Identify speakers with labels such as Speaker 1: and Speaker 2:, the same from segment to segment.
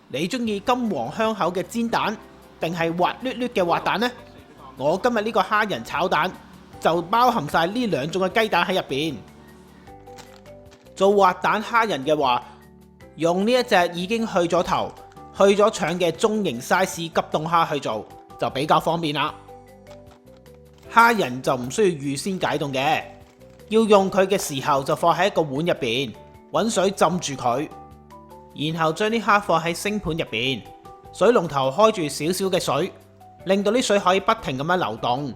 Speaker 1: 你中意金黃香口嘅煎蛋，定係滑捋捋嘅滑蛋呢？我今日呢個蝦仁炒蛋就包含晒呢兩種嘅雞蛋喺入邊。做滑蛋蝦仁嘅話，用呢一隻已經去咗頭、去咗腸嘅中型 size 急凍蝦去做，就比較方便啦。蝦仁就唔需要預先解凍嘅，要用佢嘅時候就放喺一個碗入邊，揾水浸住佢，然後將啲蝦放喺星盤入邊，水龍頭開住少少嘅水，令到啲水可以不停咁樣流動，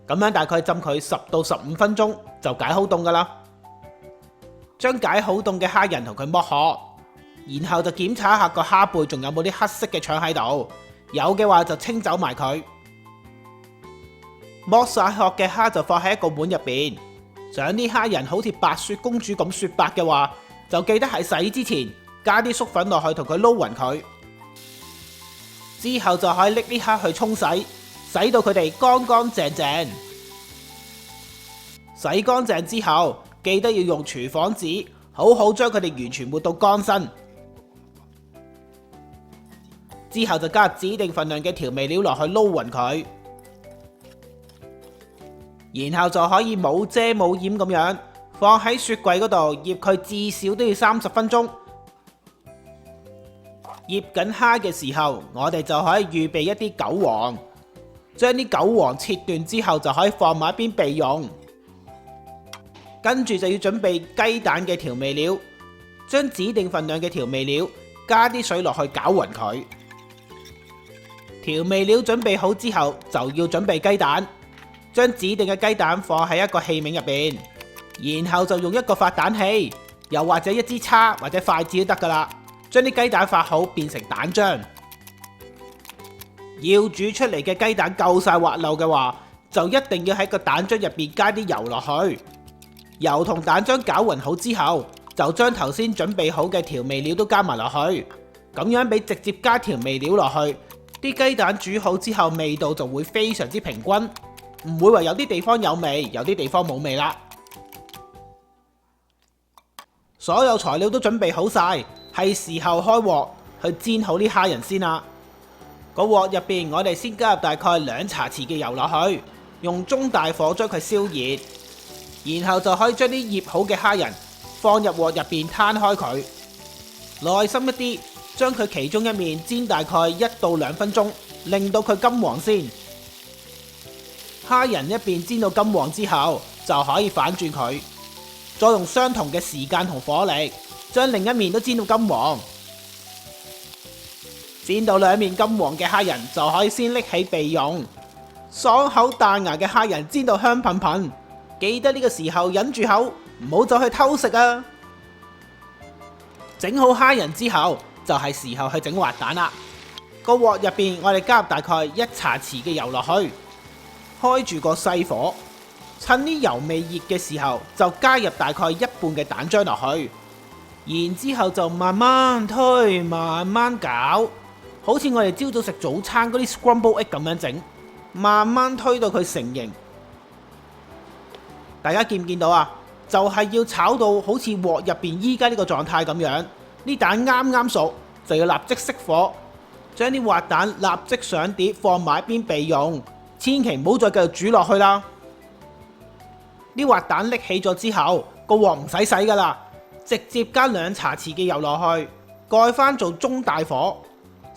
Speaker 1: 咁樣大概浸佢10到15分鐘就解好凍噶啦。將解好凍嘅蝦仁同佢剝殼，然後就檢查一下個蝦背仲有冇啲黑色嘅腸喺度，有嘅話就清走埋佢。剝晒殼嘅蝦就放喺一個碗入邊，想啲蝦仁好似白雪公主咁雪白嘅話，就記得喺洗之前加啲粟粉落去同佢撈勻佢，之後就可以拎啲蝦去沖洗，洗到佢哋乾乾淨淨。洗乾淨之後，記得要用廚房紙好好將佢哋完全抹到乾身，之後就加入指定份量嘅調味料落去撈勻佢，然後就可以冇遮冇掩咁樣放喺雪櫃嗰度醃佢，至少都要30分鐘。醃緊蝦嘅時候，我哋就可以預備一啲韭黃，將啲韭黃切斷之後就可以放埋一邊備用。跟住就要準備雞蛋嘅調味料，將指定份量嘅調味料加啲水落去攪勻佢。調味料準備好之後，就要準備雞蛋，將指定嘅雞蛋放喺一個器皿入邊，然後就用一個發蛋器，又或者一支叉或者筷子都得噶啦，將啲雞蛋發好變成蛋漿。要煮出嚟嘅雞蛋夠晒滑溜嘅話，就一定要喺個蛋漿入邊加啲油落去。油同蛋漿攪勻好之後，就將頭先準備好嘅調味料都加埋落去，咁樣比直接加調味料落去，啲雞蛋煮好之後味道就會非常之平均，唔會話有啲地方有味，有啲地方冇味啦。所有材料都準備好晒，係時候開鑊去煎好啲蝦仁先啦。個鑊入邊我哋先加入大概2茶匙嘅油落去，用中大火將佢燒熱。然後就可以將啲醃好嘅蝦仁放入鑊入邊攤開佢，耐心一啲，將佢其中一面煎大概1到2分鐘，令到佢金黃先。蝦仁一邊煎到金黃之後，就可以反轉佢，再用相同嘅時間同火力，將另一面都煎到金黃。煎到2面金黃嘅蝦仁就可以先拎起備用。爽口彈牙嘅蝦仁煎到香噴噴。記得呢個時候忍住口，唔好走去偷食啊！整好蝦仁之後，就係時候去整滑蛋啦。個鑊入邊，我哋加入大概1茶匙嘅油落去，開住個細火，趁啲油未熱嘅時候，就加入大概1半嘅蛋漿落去，然之後就慢慢推，慢慢攪，好似我哋朝早食早餐嗰啲 scramble egg 咁樣整，慢慢推到佢成型。大家見唔見到啊？就係要炒到好似鑊入邊依家呢個狀態咁樣，啲蛋啱啱熟，就要立即熄火，將啲滑蛋立即上碟放埋一邊備用，千祈唔好再繼續煮落去啦。啲滑蛋拎起咗之後，個鑊唔使洗噶啦，直接加2茶匙嘅油落去，蓋翻做中大火，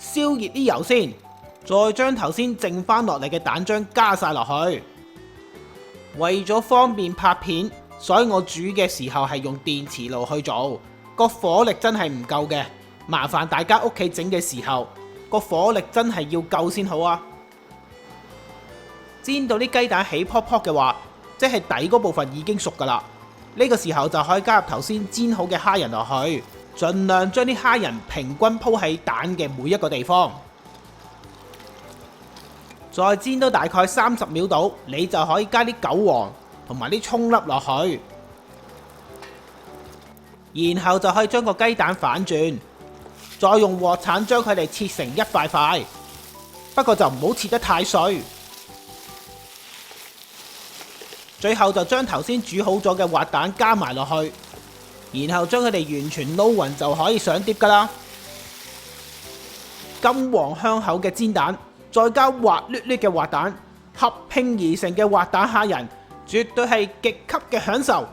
Speaker 1: 燒熱啲油先，再將頭先剩翻落嚟嘅蛋漿加晒落去。為咗方便拍片，所以我煮嘅時候係用電磁爐去做，個火力真係唔夠嘅，麻煩大家屋企整嘅時候，個火力真係要夠先好啊！煎到啲雞蛋起泡泡嘅話，即係底嗰部分已經熟噶啦，呢個時候就可以加入頭先煎好嘅蝦仁落去，盡量將啲蝦仁平均鋪喺蛋嘅每一個地方。再煎到大概30秒度，你就可以加啲韭黃同埋啲蔥粒落去，然後就可以將個雞蛋反轉，再用鑊鏟將佢哋切成一塊塊，不過就唔好切得太碎。最後就將頭先煮好咗嘅滑蛋加埋落去，然後將佢哋完全撈勻就可以上碟噶啦。金黃香口嘅煎蛋，再加滑捋捋嘅滑蛋，合拼而成嘅滑蛋蝦仁，絕對係極級嘅享受。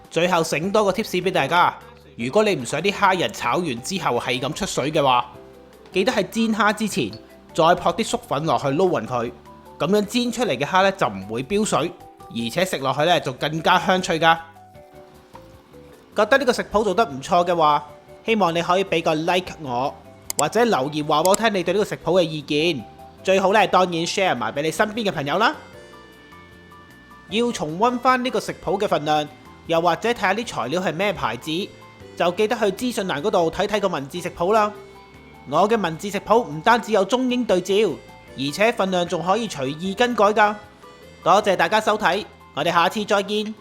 Speaker 1: 最後醒多個 tips 俾大家，如果你唔想啲蝦仁炒完之後係咁出水嘅話，記得喺煎蝦之前再撲啲粟粉落去撈勻佢，咁樣煎出嚟嘅蝦呢就唔會飆水，而且食落去呢就更加香脆噶。覺得呢個食譜做得唔錯嘅話，希望你可以俾個 like 我，或者留言話我聽你對呢個食譜嘅意見。最好呢當然 share 埋俾你身邊嘅朋友啦。要重溫翻呢個食譜嘅份量，又或者睇下啲材料係咩牌子，就記得去資訊欄嗰度睇睇個文字食譜啦。我嘅文字食譜唔單止有中英對照，而且份量仲可以隨意更改噶。多謝大家收睇，我哋下次再見。